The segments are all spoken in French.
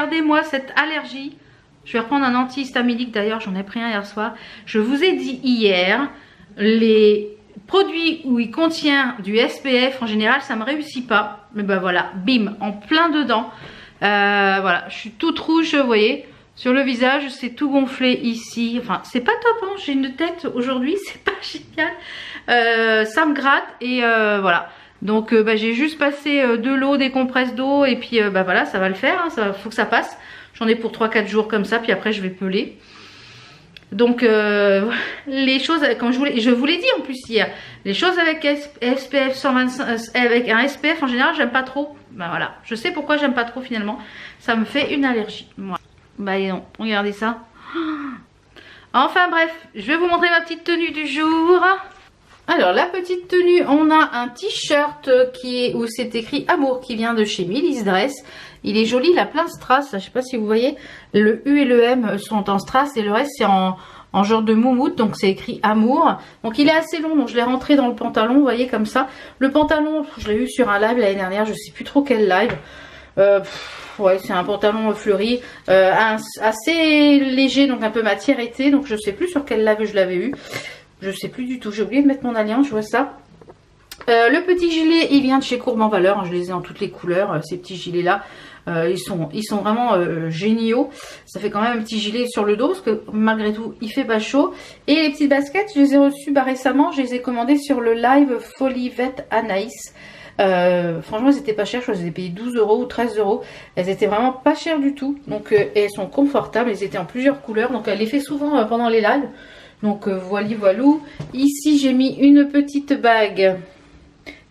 regardez moi cette allergie. Je vais reprendre un antihistaminique d'ailleurs, j'en ai pris un hier soir. Je vous ai dit hier, les produits où il contient du SPF, en général ça me réussit pas. Mais ben voilà, bim, en plein dedans. Voilà, je suis toute rouge, vous voyez. Sur le visage, c'est tout gonflé ici. Enfin, c'est pas top, hein. J'ai une tête aujourd'hui, c'est pas génial. Ça me gratte et voilà. Donc, j'ai juste passé de l'eau, des compresses d'eau et puis voilà, ça va le faire. Hein. Faut que ça passe. J'en ai pour 3-4 jours comme ça, puis après je vais peler. Donc, les choses, comme je vous l'ai dit en plus hier, les choses avec SPF 125, avec un SPF en général, j'aime pas trop. Ben voilà, je sais pourquoi j'aime pas trop finalement. Ça me fait une allergie. Moi. Bah non, regardez ça. Enfin bref, je vais vous montrer ma petite tenue du jour. Alors la petite tenue, on a un t-shirt où c'est écrit Amour qui vient de chez Milice Dress. Il est joli, il a plein de strass. Je sais pas si vous voyez, le U et le M sont en strass et le reste c'est en genre de moumoute, donc c'est écrit Amour. Donc il est assez long, donc je l'ai rentré dans le pantalon, vous voyez comme ça. Le pantalon, je l'ai eu sur un live l'année dernière, je sais plus trop quel live. Ouais, c'est un pantalon fleuri, assez léger, donc un peu matière été, donc je sais plus sur quel live je l'avais eu. Je sais plus du tout, j'ai oublié de mettre mon alliance, je vois ça. Le petit gilet, il vient de chez Courban Valeur, hein, je les ai en toutes les couleurs, ces petits gilets là. Ils sont vraiment géniaux. Ça fait quand même un petit gilet sur le dos parce que malgré tout il fait pas chaud. Et les petites baskets, je les ai reçues récemment, je les ai commandées sur le live Folivet Anaïs. Franchement elles étaient pas chères, je les ai payées 12 € ou 13 €. Elles étaient vraiment pas chères du tout. Donc elles sont confortables, elles étaient en plusieurs couleurs. Donc elle les fait souvent pendant les lives. Donc voilou. Ici j'ai mis une petite bague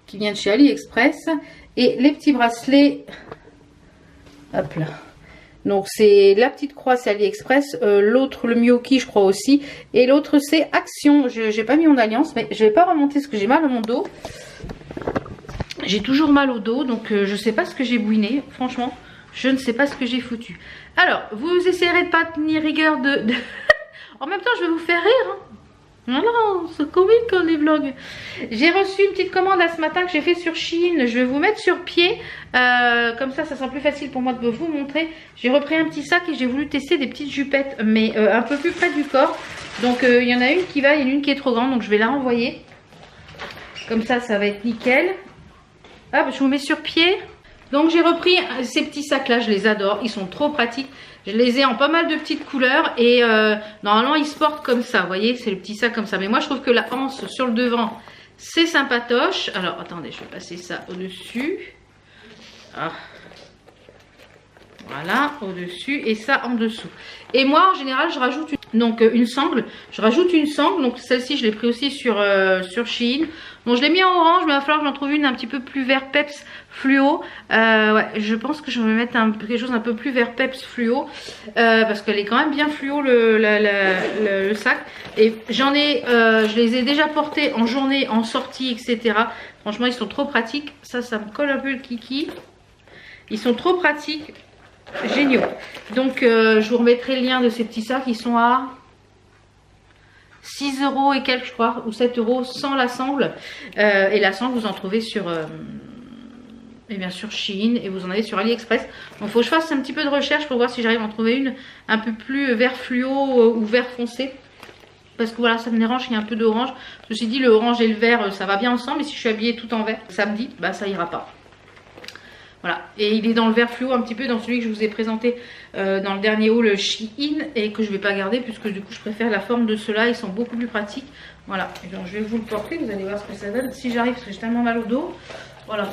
qui vient de chez AliExpress. Et les petits bracelets. Hop là. Donc c'est la petite croix, c'est AliExpress. L'autre, le Miyoki, je crois aussi. Et l'autre c'est Action. J'ai pas mis mon alliance, mais je vais pas remonter parce que j'ai mal à mon dos. J'ai toujours mal au dos, donc je sais pas ce que j'ai bouiné. Franchement, je ne sais pas ce que j'ai foutu. Alors, vous essayerez de pas tenir rigueur de... En même temps, je vais vous faire rire. Hein. Non, c'est comique les vlogs. J'ai reçu une petite commande là ce matin que j'ai fait sur Shein. Je vais vous mettre sur pied. Comme ça sera plus facile pour moi de vous montrer. J'ai repris un petit sac et j'ai voulu tester des petites jupettes, mais un peu plus près du corps. Donc il y en a une qui va, il y en a une qui est trop grande, donc je vais la renvoyer. Comme ça, ça va être nickel. Hop, je vous mets sur pied. Donc j'ai repris ces petits sacs là, je les adore, ils sont trop pratiques. Je les ai en pas mal de petites couleurs et normalement ils se portent comme ça, vous voyez, c'est le petit sac comme ça. Mais moi je trouve que la anse sur le devant, c'est sympatoche. Alors attendez, je vais passer ça au-dessus. Ah. Voilà, au-dessus et ça en dessous. Et moi en général je rajoute une sangle. Je rajoute une sangle, donc celle-ci je l'ai pris aussi sur Shein. Bon, je l'ai mis en orange, mais il va falloir que j'en trouve une un petit peu plus vert peps fluo. Ouais, je pense que je vais me mettre quelque chose un peu plus vert peps fluo. Parce qu'elle est quand même bien fluo le sac. Et je les ai déjà portés en journée, en sortie, etc. Franchement, ils sont trop pratiques. Ça me colle un peu le kiki. Ils sont trop pratiques. Géniaux. Donc, je vous remettrai le lien de ces petits sacs. Ils sont à 6 € et quelques, je crois, ou 7 € sans la sangle. Et la sangle, vous en trouvez sur Shein et vous en avez sur AliExpress. Donc, il faut que je fasse un petit peu de recherche pour voir si j'arrive à en trouver une un peu plus vert fluo ou vert foncé. Parce que voilà, ça me dérange qu'il y ait un peu d'orange. Ceci dit, le orange et le vert, ça va bien ensemble. Mais si je suis habillée tout en vert samedi, bah ça ira pas. Voilà, et il est dans le vert fluo un petit peu dans celui que je vous ai présenté dans le dernier haul Shein et que je ne vais pas garder puisque du coup je préfère la forme de ceux-là, ils sont beaucoup plus pratiques. Voilà, et donc je vais vous le porter, vous allez voir ce que ça donne si j'arrive parce que j'ai tellement mal au dos. Voilà.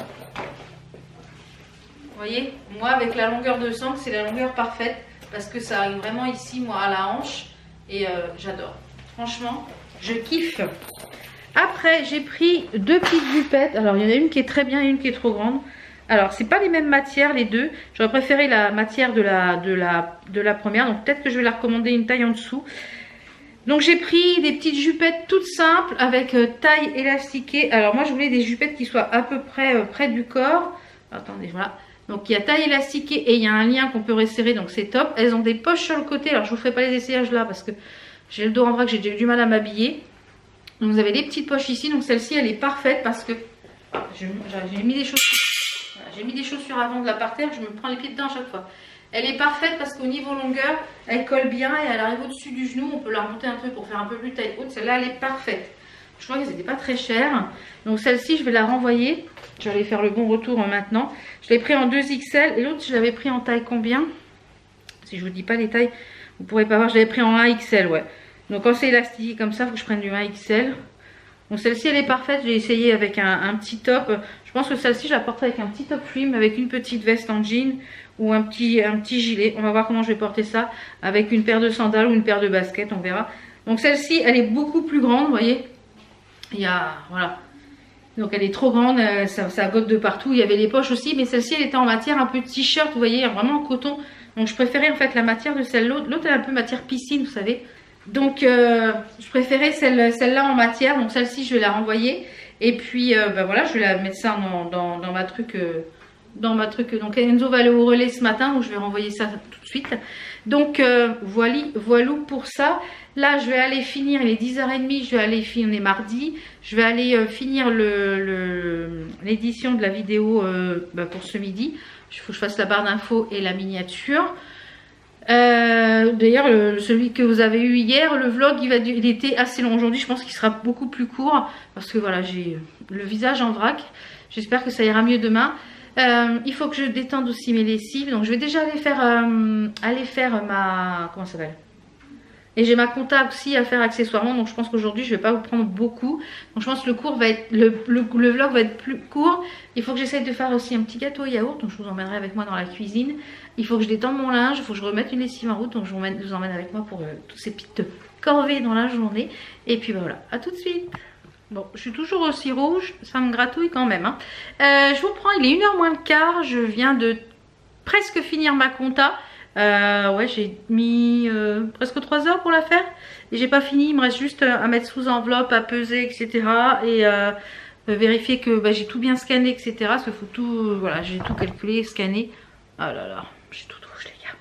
Vous voyez, moi avec la longueur de sangle, c'est la longueur parfaite parce que ça arrive vraiment ici, moi à la hanche et j'adore. Franchement, je kiffe. Après, j'ai pris deux petites jupettes. Alors, il y en a une qui est très bien et une qui est trop grande. Alors, c'est pas les mêmes matières les deux. J'aurais préféré la matière de la première. Donc, peut-être que je vais la recommander une taille en dessous. Donc, j'ai pris des petites jupettes toutes simples avec taille élastiquée. Alors, moi, je voulais des jupettes qui soient à peu près près du corps. Attendez, voilà. Donc, il y a taille élastiquée et il y a un lien qu'on peut resserrer. Donc, c'est top. Elles ont des poches sur le côté. Alors, je vous ferai pas les essayages là parce que j'ai le dos en vrac. J'ai déjà eu du mal à m'habiller. Donc, vous avez des petites poches ici. Donc, celle-ci, elle est parfaite parce que j'ai mis des chaussures. J'ai mis des chaussures avant de la par terre, je me prends les pieds dedans à chaque fois. Elle est parfaite parce qu'au niveau longueur, elle colle bien et elle arrive au-dessus du genou. On peut la remonter un peu pour faire un peu plus taille haute. Celle-là, elle est parfaite. Je crois qu'elles n'étaient pas très chères. Donc celle-ci, je vais la renvoyer. Je vais aller faire le bon retour maintenant. Je l'ai pris en 2XL et l'autre, je l'avais pris en taille combien? Si je vous dis pas les tailles, vous ne pourrez pas voir. Je l'avais pris en 1XL, ouais. Donc quand c'est élastiqué comme ça, il faut que je prenne du 1XL. Donc celle-ci, elle est parfaite. J'ai essayé avec un petit top. Je pense que celle-ci, je la porterai avec un petit top flume, avec une petite veste en jean ou un petit gilet. On va voir comment je vais porter ça avec une paire de sandales ou une paire de baskets, on verra. Donc celle-ci, elle est beaucoup plus grande, vous voyez. Il y a, voilà. Donc elle est trop grande, ça gotte de partout. Il y avait les poches aussi, mais celle-ci, elle était en matière un peu t-shirt, vous voyez, vraiment en coton. Donc je préférais en fait la matière de celle-là. L'autre, elle est un peu matière piscine, vous savez. Donc je préférais celle-là en matière. Donc celle-ci, je vais la renvoyer. Et puis ben voilà, je vais la mettre ça dans ma truc. Donc Enzo va aller au relais ce matin, donc je vais renvoyer ça tout de suite. Donc voilà pour ça. Là je vais aller finir, il est 10h30, je vais aller finir, on est mardi. Je vais aller finir l'édition de la vidéo pour ce midi. Il faut que je fasse la barre d'infos et la miniature. D'ailleurs celui que vous avez eu hier, le vlog il était assez long. Aujourd'hui je pense qu'il sera beaucoup plus court parce que voilà, j'ai le visage en vrac. J'espère que ça ira mieux demain. Il faut que je détende aussi mes lessives. Donc je vais déjà aller faire ma... Comment ça s'appelle? Et j'ai ma compta aussi à faire accessoirement. Donc je pense qu'aujourd'hui je ne vais pas vous prendre beaucoup. Donc je pense que le vlog va être plus court. Il faut que j'essaye de faire aussi un petit gâteau au yaourt. Donc je vous emmènerai avec moi dans la cuisine. Il faut que je détende mon linge. Il faut que je remette une lessive en route. Donc je vous emmène avec moi pour toutes ces petites corvées dans la journée. Et puis ben, voilà, à tout de suite. Bon, je suis toujours aussi rouge, ça me gratouille quand même. Hein. Je vous prends, il est 1h moins le quart, je viens de presque finir ma compta. Ouais, j'ai mis presque 3 heures pour la faire. Et j'ai pas fini, il me reste juste à mettre sous enveloppe, à peser, etc. Et vérifier que j'ai tout bien scanné, etc. Parce qu'il faut tout, voilà, j'ai tout calculé, scanné. Ah là là, j'ai tout rouge les gars.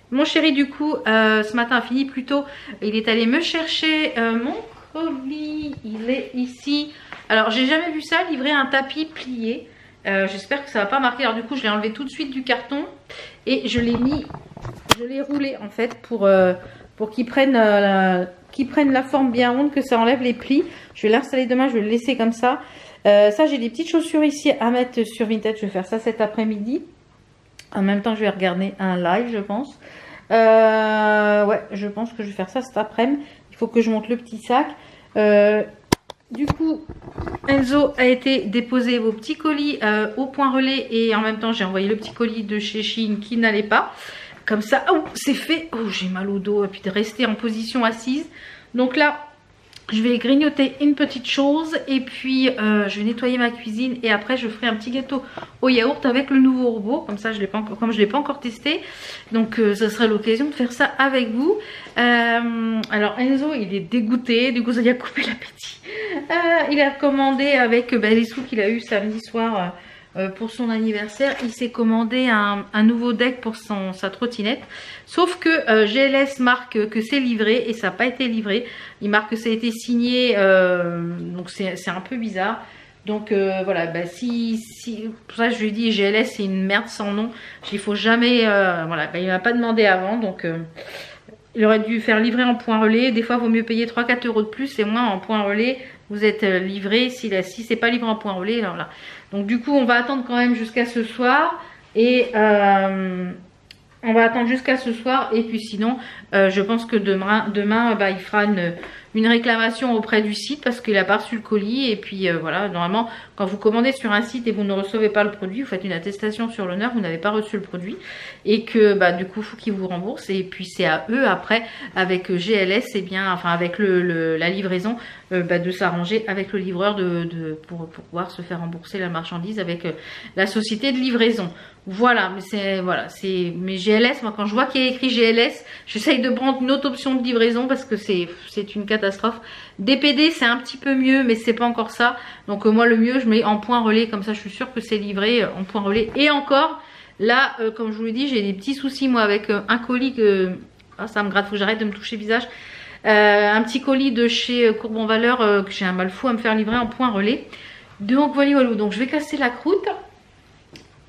Mon chéri du coup, ce matin a fini plus tôt. Il est allé me chercher mon colis, il est ici. Alors j'ai jamais vu ça, livrer un tapis plié. J'espère que ça va pas marquer. Alors du coup je l'ai enlevé tout de suite du carton et je l'ai roulé en fait pour qu'il prenne la forme bien ronde, que ça enlève les plis. Je vais l'installer demain, je vais le laisser comme ça. Ça j'ai des petites chaussures ici à mettre sur Vinted. Je vais faire ça cet après-midi. En même temps je vais regarder un live je pense. Ouais, je pense que je vais faire ça cet après-midi. Il faut que je monte le petit sac. Du coup, Enzo a été déposer vos petits colis au point relais. Et en même temps, j'ai envoyé le petit colis de chez Shein qui n'allait pas. Comme ça, oh, c'est fait. Oh, j'ai mal au dos. Et puis de rester en position assise. Donc là, je vais grignoter une petite chose. Et puis, je vais nettoyer ma cuisine. Et après, je ferai un petit gâteau au yaourt avec le nouveau robot. Comme ça, je l'ai pas encore, comme je ne l'ai pas encore testé. Donc, ça sera l'occasion de faire ça avec vous. Alors, Enzo, il est dégoûté. Du coup, ça lui a coupé l'appétit. Il a commandé avec les sous qu'il a eu samedi soir pour son anniversaire. Il s'est commandé un nouveau deck pour sa trottinette. Sauf que GLS marque que c'est livré et ça n'a pas été livré. Il marque que ça a été signé. Donc c'est un peu bizarre. Donc voilà, pour ça je lui ai dit GLS c'est une merde sans nom. Il faut jamais... voilà, il m'a pas demandé avant. Donc... il aurait dû faire livrer en point relais. Des fois, il vaut mieux payer 3-4 € de plus. Et moins en point relais, vous êtes livré. Si c'est pas livré en point relais, alors là. Donc du coup, on va attendre quand même jusqu'à ce soir. Et on va attendre jusqu'à ce soir. Et puis sinon, je pense que demain il fera une réclamation auprès du site parce qu'il n'a pas reçu le colis. Et puis voilà, normalement, quand vous commandez sur un site et vous ne recevez pas le produit, vous faites une attestation sur l'honneur, vous n'avez pas reçu le produit. Et que du coup, il faut qu'ils vous remboursent. Et puis c'est à eux après, avec GLS, avec la livraison, de s'arranger avec le livreur pour pouvoir se faire rembourser la marchandise avec la société de livraison. Voilà, mais GLS, moi quand je vois qu'il y a écrit GLS, j'essaye de prendre une autre option de livraison parce que c'est une catastrophe. DPD c'est un petit peu mieux, mais c'est pas encore ça. Donc moi le mieux je mets en point relais, comme ça je suis sûre que c'est livré en point relais. Et encore, là comme je vous l'ai dit, j'ai des petits soucis moi avec un colis que... Ah, ça me gratte, faut que j'arrête de me toucher le visage. Un petit colis de chez Courbon Valeur que j'ai un mal fou à me faire livrer en point relais. Donc voilà, donc je vais casser la croûte.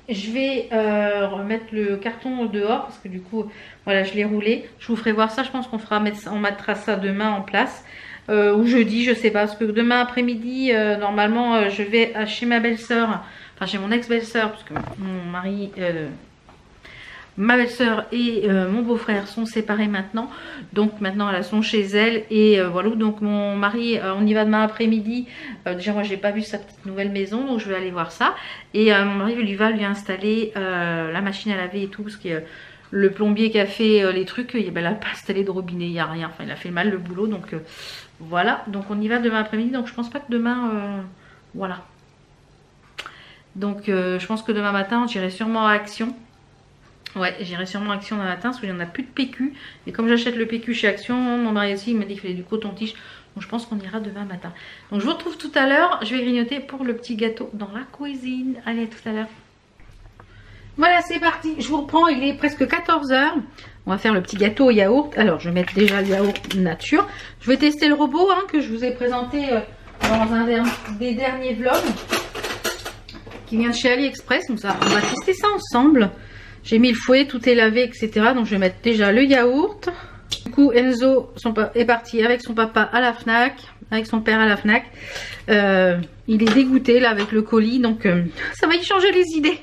je vais remettre le carton dehors parce que du coup, voilà, je l'ai roulé. Je vous ferai voir ça. Je pense qu'on on mettra ça demain en place. Ou jeudi, je sais pas. Parce que demain après-midi, normalement, je vais chez ma belle-sœur. Enfin, chez mon ex-belle-sœur. Parce que mon mari... ma belle-sœur et mon beau-frère sont séparés maintenant, donc maintenant elles sont chez elles et voilà. Donc mon mari, on y va demain après-midi. Déjà moi j'ai pas vu sa petite nouvelle maison, donc je vais aller voir ça. Et mon mari va lui installer la machine à laver et tout, parce que le plombier qui a fait les trucs, il n'a pas installé de robinet, il n'y a rien. Enfin il a fait mal le boulot, donc voilà. Donc on y va demain après-midi, donc je pense pas que demain, voilà. Donc je pense que demain matin j'irai sûrement à Action. Ouais, j'irai sûrement à Action dans matin parce qu'il n'y en a plus de PQ. Et comme j'achète le PQ chez Action, mon mari aussi il m'a dit qu'il fallait du coton-tige. Donc je pense qu'on ira demain matin. Donc je vous retrouve tout à l'heure. Je vais grignoter pour le petit gâteau dans la cuisine. Allez, à tout à l'heure. Voilà, c'est parti. Je vous reprends. Il est presque 14 h. On va faire le petit gâteau au yaourt. Alors je vais mettre déjà le yaourt nature. Je vais tester le robot que je vous ai présenté dans un des derniers vlogs. Qui vient de chez AliExpress. Donc ça, on va tester ça ensemble. J'ai mis le fouet, tout est lavé, etc. Donc je vais mettre déjà le yaourt. Du coup, Enzo est parti avec son papa à la Fnac, avec son père à la Fnac. Il est dégoûté là avec le colis, donc ça va y changer les idées.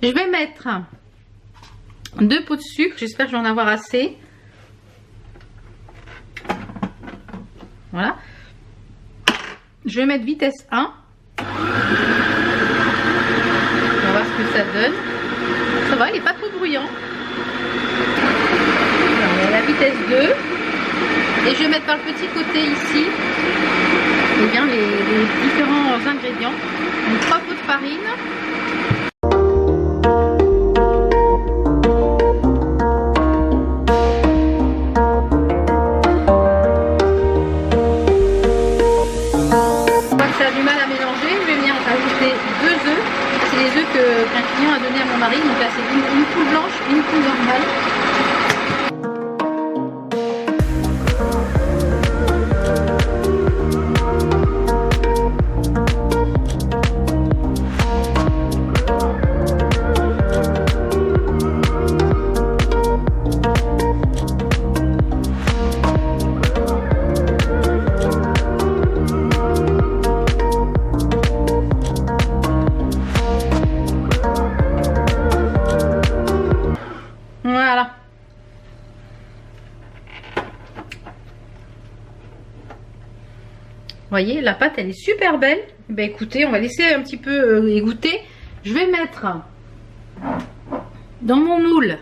Je vais mettre 2 pots de sucre, j'espère que je vais en avoir assez. Voilà. Je vais mettre vitesse 1. On va voir ce que ça donne. Ça va, il n'est pas trop bruyant. Alors, on est à la vitesse 2. Et je vais mettre par le petit côté ici les différents ingrédients. Donc 3 pots de farine. Je vois que ça a du mal à mélanger. Je vais venir ajouter 2 œufs. C'est les œufs qu'un client a donné à mon mari. Donc là c'est une poule blanche et une poule normale. Voilà. Vous voyez, la pâte elle est super belle. Ben écoutez, on va laisser un petit peu égoutter. Je vais mettre dans mon moule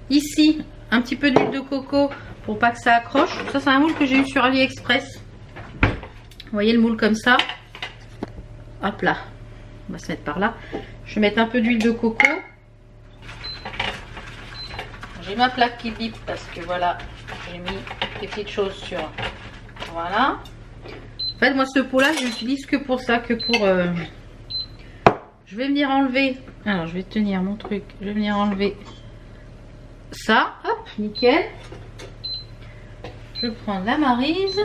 ici un petit peu d'huile de coco pour pas que ça accroche. Ça c'est un moule que j'ai eu sur AliExpress. Vous voyez le moule comme ça. Hop là. On va se mettre par là. Je vais mettre un peu d'huile de coco. J'ai ma plaque qui bip parce que voilà, j'ai mis des petites choses sur. Voilà. En fait, moi ce pot là, je l'utilise que pour ça, que pour. Je vais venir enlever. Alors, je vais tenir mon truc. Je vais venir enlever ça. Hop, nickel. Je prends la maryse.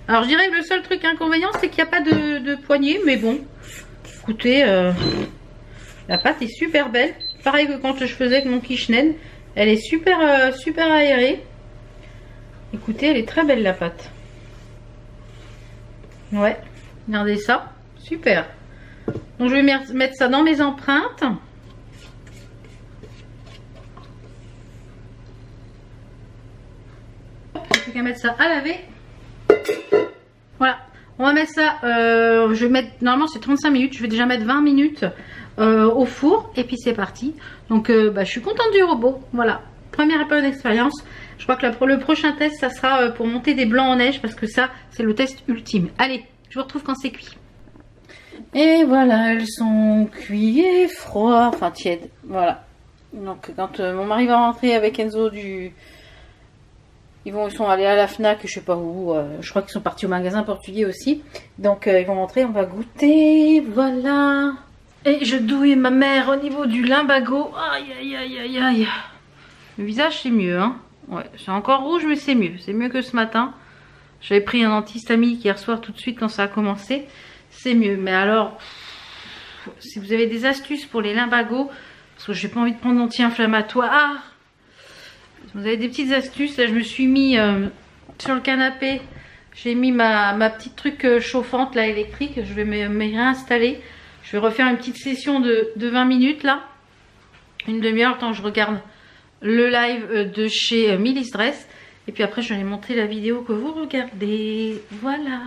Alors, je dirais que le seul truc inconvénient, c'est qu'il n'y a pas de poignée, mais bon. Écoutez, la pâte est super belle. Pareil que quand je faisais avec mon Kishned. Elle est super aérée. Écoutez, elle est très belle la pâte. Ouais, regardez ça. Super. Donc je vais mettre ça dans mes empreintes. J'ai plus qu'à mettre ça à laver. Voilà. On va mettre ça, je vais mettre, normalement c'est 35 minutes, je vais déjà mettre 20 minutes au four et puis c'est parti. Donc je suis contente du robot, voilà, première épreuve d'expérience. Je crois que le prochain test ça sera pour monter des blancs en neige parce que ça c'est le test ultime. Allez, je vous retrouve quand c'est cuit. Et voilà, elles sont cuites et froides, enfin tièdes, voilà. Donc quand mon mari va rentrer avec Enzo ils sont allés à la Fnac, je sais pas où, je crois qu'ils sont partis au magasin portugais aussi. Donc ils vont rentrer, on va goûter, voilà. Et je douille ma mère au niveau du limbago. Aïe aïe aïe aïe aïe. Le visage c'est mieux, hein. Ouais, c'est encore rouge mais c'est mieux que ce matin. J'avais pris un antihistaminique hier soir tout de suite quand ça a commencé. C'est mieux, mais alors si vous avez des astuces pour les lumbagos, parce que j'ai pas envie de prendre d'anti-inflammatoire. Vous avez des petites astuces. Là, je me suis mis sur le canapé. J'ai mis ma petite truc chauffante là électrique. Je vais me réinstaller. Je vais refaire une petite session de 20 minutes là. Une demi-heure, le temps que je regarde le live de chez Milly's Dress. Et puis après, je vais montrer la vidéo que vous regardez. Voilà.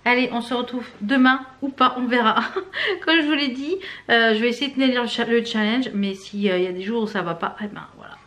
Allez, on se retrouve demain ou pas, on verra. Comme je vous l'ai dit, je vais essayer de tenir le challenge. Mais s'il y a des jours où ça va pas, eh ben voilà.